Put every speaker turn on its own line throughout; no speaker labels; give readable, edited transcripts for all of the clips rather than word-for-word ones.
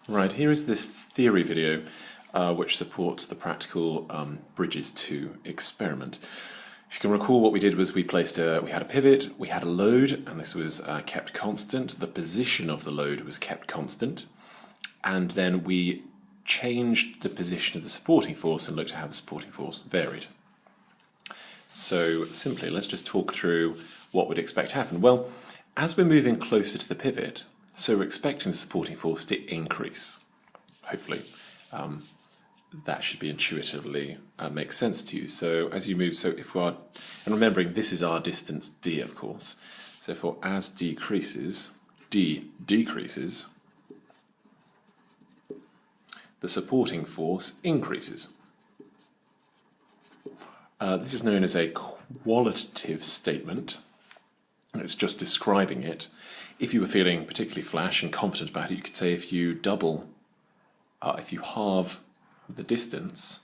Right, here is the theory video which supports the practical Bridges 2 experiment. If you can recall, what we did was we had a pivot, we had a load, and this was kept constant. The position of the load was kept constant, and then we changed the position of the supporting force and looked at how the supporting force varied. So simply, let's just talk through what we'd expect to happen. Well, as we're moving closer to the pivot, so we're expecting the supporting force to increase. Hopefully, that should be intuitively make sense to you. So as you move, so if we're, and remembering this is our distance d, of course. So for as d decreases, the supporting force increases. This is known as a qualitative statement. It's just describing it. If you were feeling particularly flash and confident about it, you could say if you halve the distance,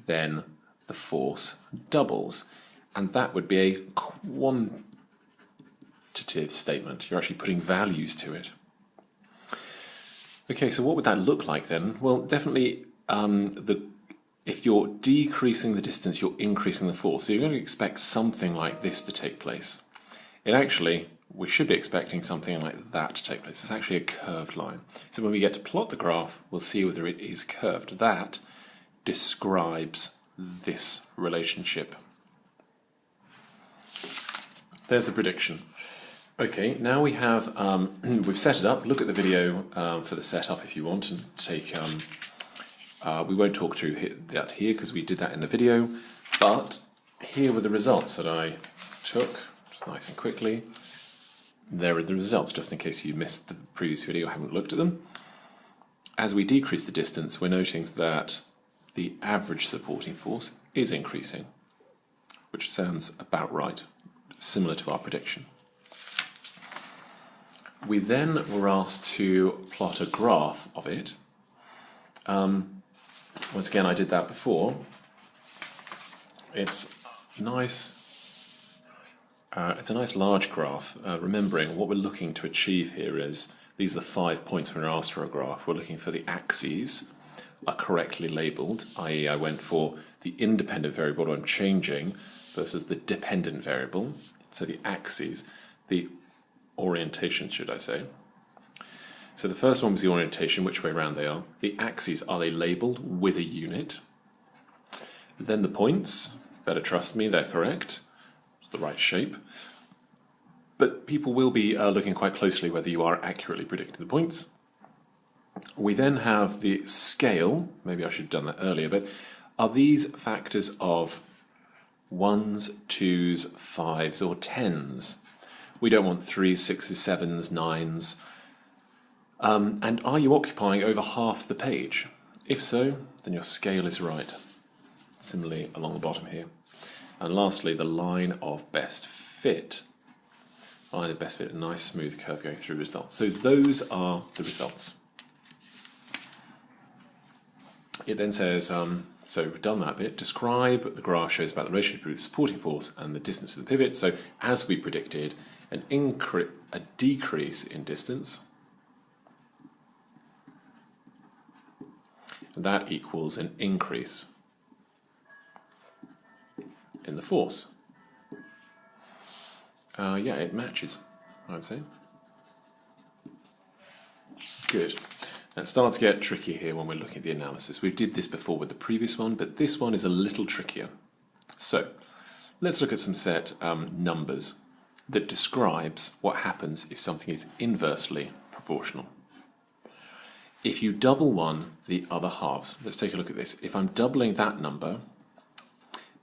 then the force doubles. And that would be a quantitative statement. You're actually putting values to it. Okay, so what would that look like then? Well, definitely if you're decreasing the distance, you're increasing the force. So you're going to expect something like this to take place. We should be expecting something like that to take place. It's actually a curved line. So when we get to plot the graph, we'll see whether it is curved. That describes this relationship. There's the prediction. Okay, now we have, we've set it up. Look at the video for the setup if you want, and take, we won't talk through that here because we did that in the video, but here were the results that I took, just nice and quickly. There are the results, just in case you missed the previous video or haven't looked at them. As we decrease the distance, we're noting that the average supporting force is increasing, which sounds about right, similar to our prediction. We then were asked to plot a graph of it. Once again, I did that before. It's nice. It's a nice large graph, remembering what we're looking to achieve here is, these are the 5 points when we're asked for a graph. We're looking for the axes are correctly labelled, i.e. I went for the independent variable I'm changing versus the dependent variable. So the axes, the orientation should I say. So the first one was the orientation, which way around they are. The axes, are they labelled with a unit? Then the points, better trust me, they're correct. The right shape, but people will be looking quite closely whether you are accurately predicting the points. We then have the scale, maybe I should have done that earlier, but are these factors of 1s, 2s, 5s or 10s? We don't want 3s, 6s, 7s, 9s. And are you occupying over half the page? If so, then your scale is right. Similarly along the bottom here. And lastly, the line of best fit. Line of best fit, a nice smooth curve going through results. So those are the results. It then says, so we've done that bit. Describe the graph shows about the relationship between the supporting force and the distance for the pivot. So as we predicted, a decrease in distance. And that equals an increase in the force. Yeah, it matches, I'd say. Good. Now it starts to get tricky here when we're looking at the analysis. We did this before with the previous one, but this one is a little trickier. So, let's look at some set numbers that describes what happens if something is inversely proportional. If you double one, the other halves. Let's take a look at this. If I'm doubling that number,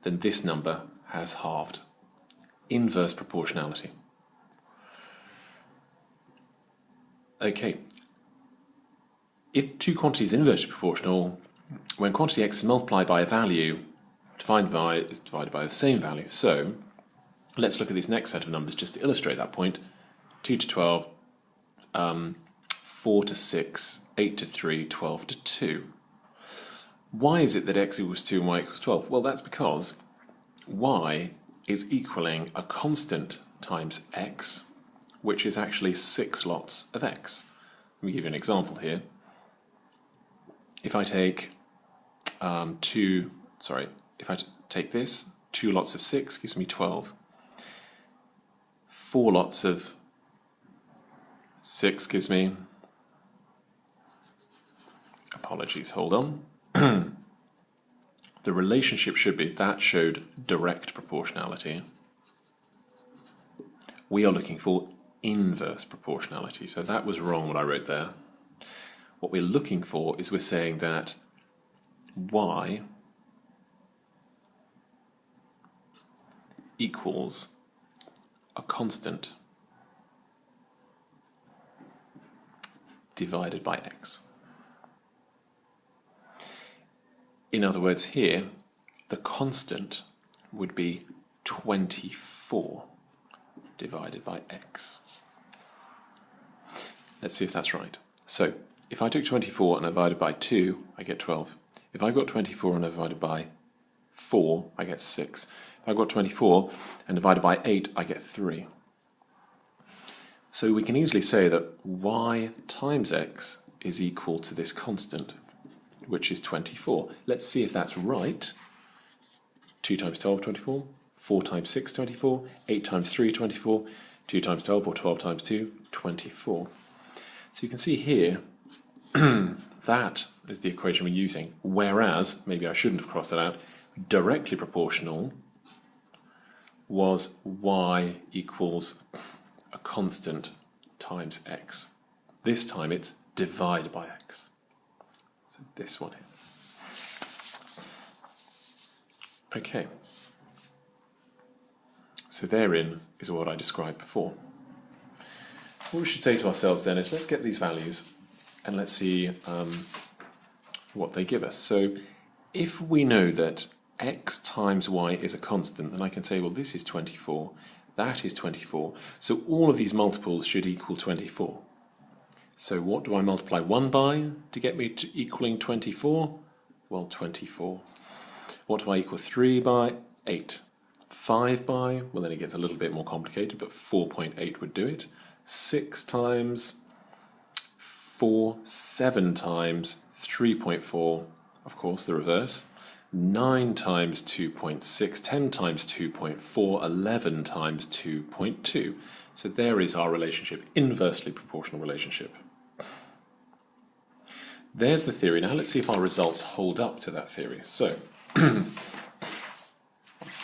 then this number has halved. Inverse proportionality. Okay. If two quantities are inversely proportional, when quantity x is multiplied by a value, defined by is divided by the same value. So, let's look at this next set of numbers just to illustrate that point. 2 to 12, 4 to 6, 8 to 3, 12 to 2. Why is it that x equals 2 and y equals 12? Well, that's because y is equaling a constant times x, which is actually 6 lots of x. Let me give you an example here. if I take take this, 2 lots of 6 gives me 12. 4 lots of 6 gives me, apologies, hold on. The relationship should be, that showed direct proportionality. We are looking for inverse proportionality, so that was wrong what I wrote there. What we're looking for is we're saying that y equals a constant divided by x. In other words, here, the constant would be 24 divided by x. Let's see if that's right. So, if I took 24 and I divided by 2, I get 12. If I got 24 and I divided by 4, I get 6. If I got 24 and divided by 8, I get 3. So we can easily say that y times x is equal to this constant, which is 24. Let's see if that's right. 2 times 12, 24. 4 times 6, 24. 8 times 3, 24. 2 times 12, or 12 times 2, 24. So you can see here, that is the equation we're using. Whereas, maybe I shouldn't have crossed that out, directly proportional was y equals a constant times x. This time it's divided by x. So this one here. Okay. So therein is what I described before. So what we should say to ourselves then is let's get these values and let's see what they give us. So if we know that x times y is a constant, then I can say, well, this is 24, that is 24, so all of these multiples should equal 24. So what do I multiply 1 by to get me to equaling 24? Well, 24. What do I equal 3 by? 8. 5 by? Well, then it gets a little bit more complicated, but 4.8 would do it. 6 times 4, 7 times 3.4, of course, the reverse. 9 times 2.6, 10 times 2.4, 11 times 2.2. So there is our relationship, inversely proportional relationship. There's the theory. Now let's see if our results hold up to that theory. So,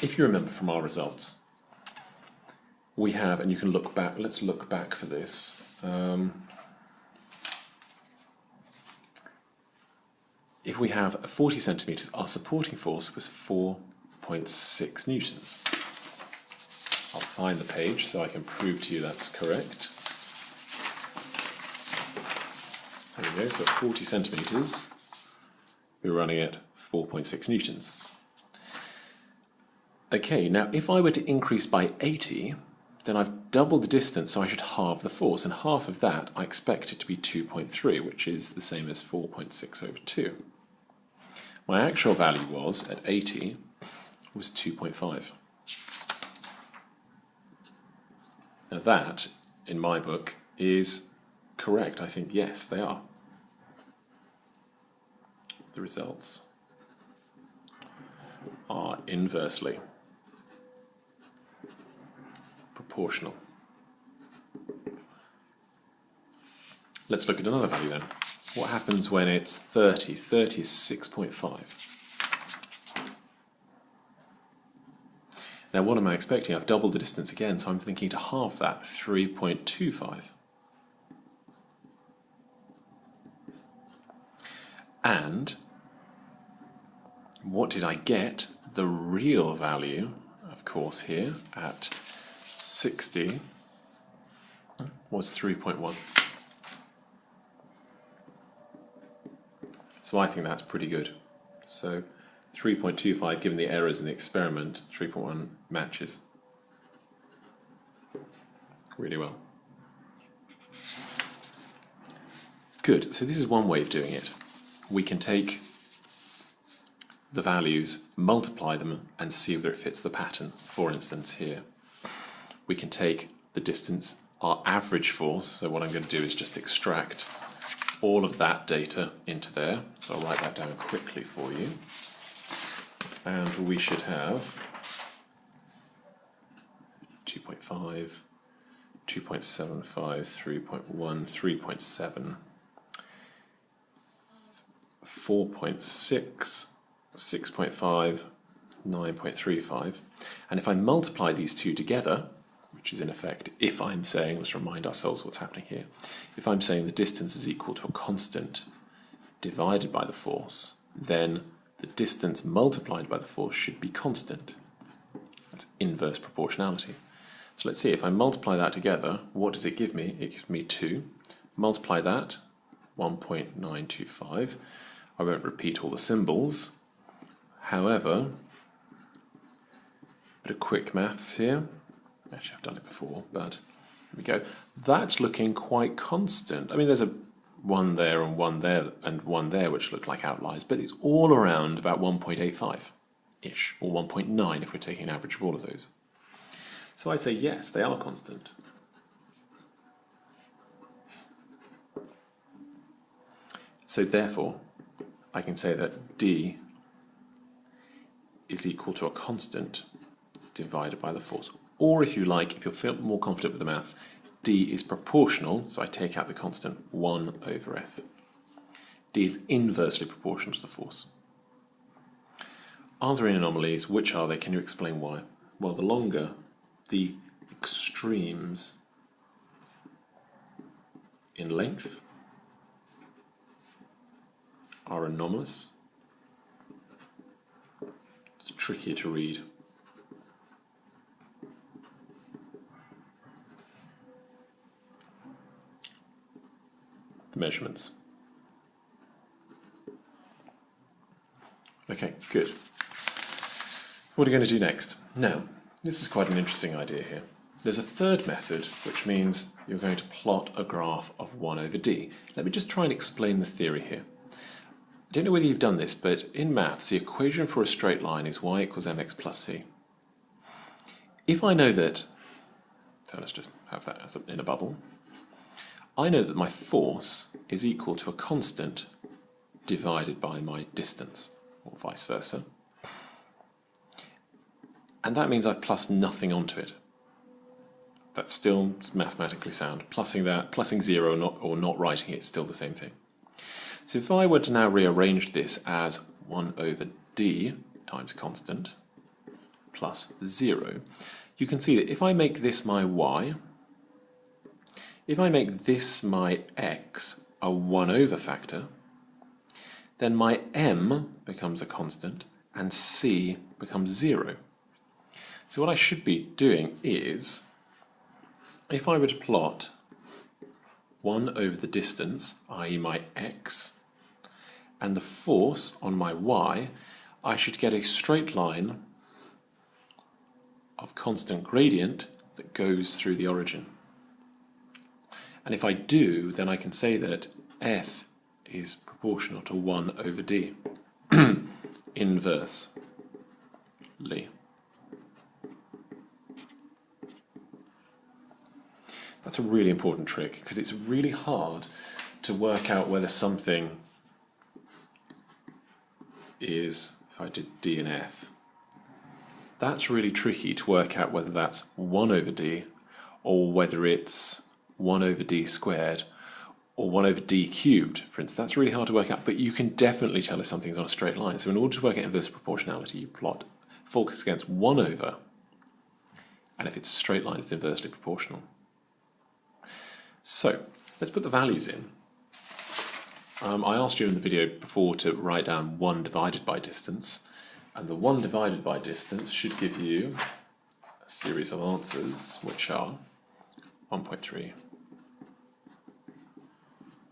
if you remember from our results, we have, and you can look back, let's look back for this. If we have 40 centimetres, our supporting force was 4.6 newtons. I'll find the page so I can prove to you that's correct. There we go, so at 40 centimetres, we're running at 4.6 newtons. Okay, now if I were to increase by 80, then I've doubled the distance, so I should halve the force, and half of that I expect it to be 2.3, which is the same as 4.6 over 2. My actual value was, at 80, was 2.5. Now that, in my book, is correct. I think, yes, they are. The results are inversely proportional. Let's look at another value then. What happens when it's 30? 30 is 6.5. Now what am I expecting? I've doubled the distance again, so I'm thinking to halve that, 3.25. And what did I get? The real value, of course, here at 60 was 3.1. So I think that's pretty good. So 3.25, given the errors in the experiment, 3.1 matches really well. Good, so this is one way of doing it. We can take the values, multiply them, and see whether it fits the pattern. For instance, here, we can take the distance, our average force, so what I'm going to do is just extract all of that data into there. So I'll write that down quickly for you. And we should have 2.5, 2.75, 3.1, 3.7, 4.6, 6.5, 9.35. And if I multiply these two together, which is in effect, if I'm saying, let's remind ourselves what's happening here, if I'm saying the distance is equal to a constant divided by the force, then the distance multiplied by the force should be constant. That's inverse proportionality. So let's see, if I multiply that together, what does it give me? It gives me 2. Multiply that, 1.925. I won't repeat all the symbols. However, a bit of quick maths here. Actually, I've done it before, but here we go. That's looking quite constant. I mean, there's a 1 there and 1 there and 1 there, which look like outliers, but it's all around about 1.85-ish, or 1.9 if we're taking an average of all of those. So I'd say yes, they are constant. So therefore, I can say that d is equal to a constant divided by the force. Or if you like, if you feel more confident with the maths, d is proportional, so I take out the constant 1 over f. d is inversely proportional to the force. Are there any anomalies? Which are they? Can you explain why? Well, the longer the extremes in length are anomalous, it's trickier to read. The measurements. Okay, good. What are you going to do next? Now, this is quite an interesting idea here. There's a third method, which means you're going to plot a graph of 1 over d. Let me just try and explain the theory here. I don't know whether you've done this, but in maths, the equation for a straight line is y equals mx plus c. If I know that, so let's just have that as in a bubble, I know that my force is equal to a constant divided by my distance, or vice versa. And that means I've plussed nothing onto it. That's still mathematically sound. Plussing 0 or not writing it is still the same thing. So if I were to now rearrange this as 1 over d times constant plus 0, you can see that if I make this my y, if I make this my x a 1 over factor, then my m becomes a constant and c becomes 0. So what I should be doing is, if I were to plot 1 over the distance, i.e. my x, and the force on my y, I should get a straight line of constant gradient that goes through the origin. And if I do, then I can say that f is proportional to 1 over d, inversely. That's a really important trick, because it's really hard to work out whether something is, if I did d and f, that's really tricky to work out whether that's 1 over d, or whether it's 1 over d squared, or 1 over d cubed, for instance. That's really hard to work out, but you can definitely tell if something's on a straight line. So in order to work out inverse proportionality, you plot focus against 1 over, and if it's a straight line, it's inversely proportional. So let's put the values in. I asked you in the video before to write down 1 divided by distance, and the 1 divided by distance should give you a series of answers, which are 1.3,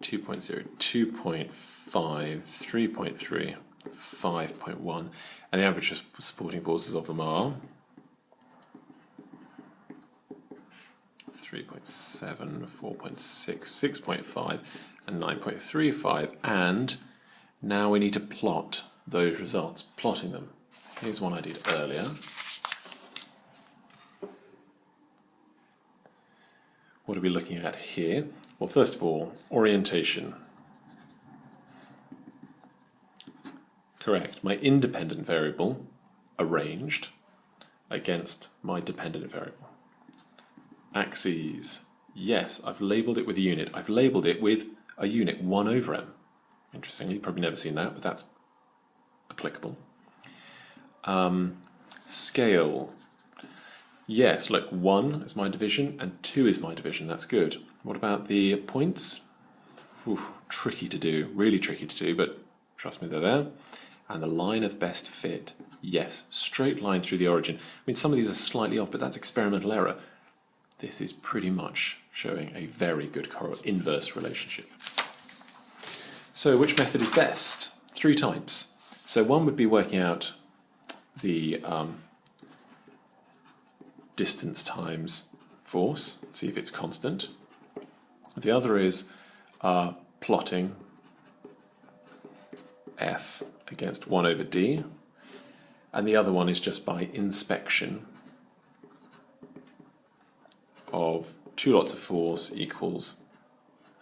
2.0, 2.5, 3.3, 5.1, and the average supporting forces of them are 3.7, 4.6, 6.5, and 9.35, and now we need to plot those results, plotting them. Here's one I did earlier. What are we looking at here? Well, first of all, orientation. Correct. My independent variable arranged against my dependent variable. Axes. Yes, I've labelled it with a unit. I've labelled it with a unit 1 over m. Interestingly, you've probably never seen that, but that's applicable. Scale. Yes, look, 1 is my division and 2 is my division. That's good. What about the points? Oof, tricky to do, really tricky to do, but trust me, they're there. And the line of best fit. Yes, straight line through the origin. I mean, some of these are slightly off, but that's experimental error. This is pretty much showing a very good inverse relationship. So which method is best? 3 types. So one would be working out the distance times force, see if it's constant. The other is plotting F against 1 over D. And the other one is just by inspection of 2 lots of force equals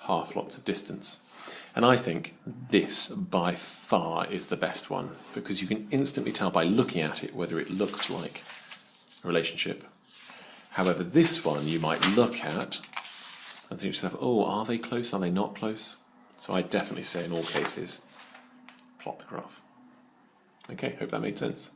half lots of distance. And I think this by far is the best one, because you can instantly tell by looking at it whether it looks like a relationship. However, this one you might look at and think to yourself, oh, are they close? Are they not close? So I definitely say in all cases, plot the graph. Okay, hope that made sense.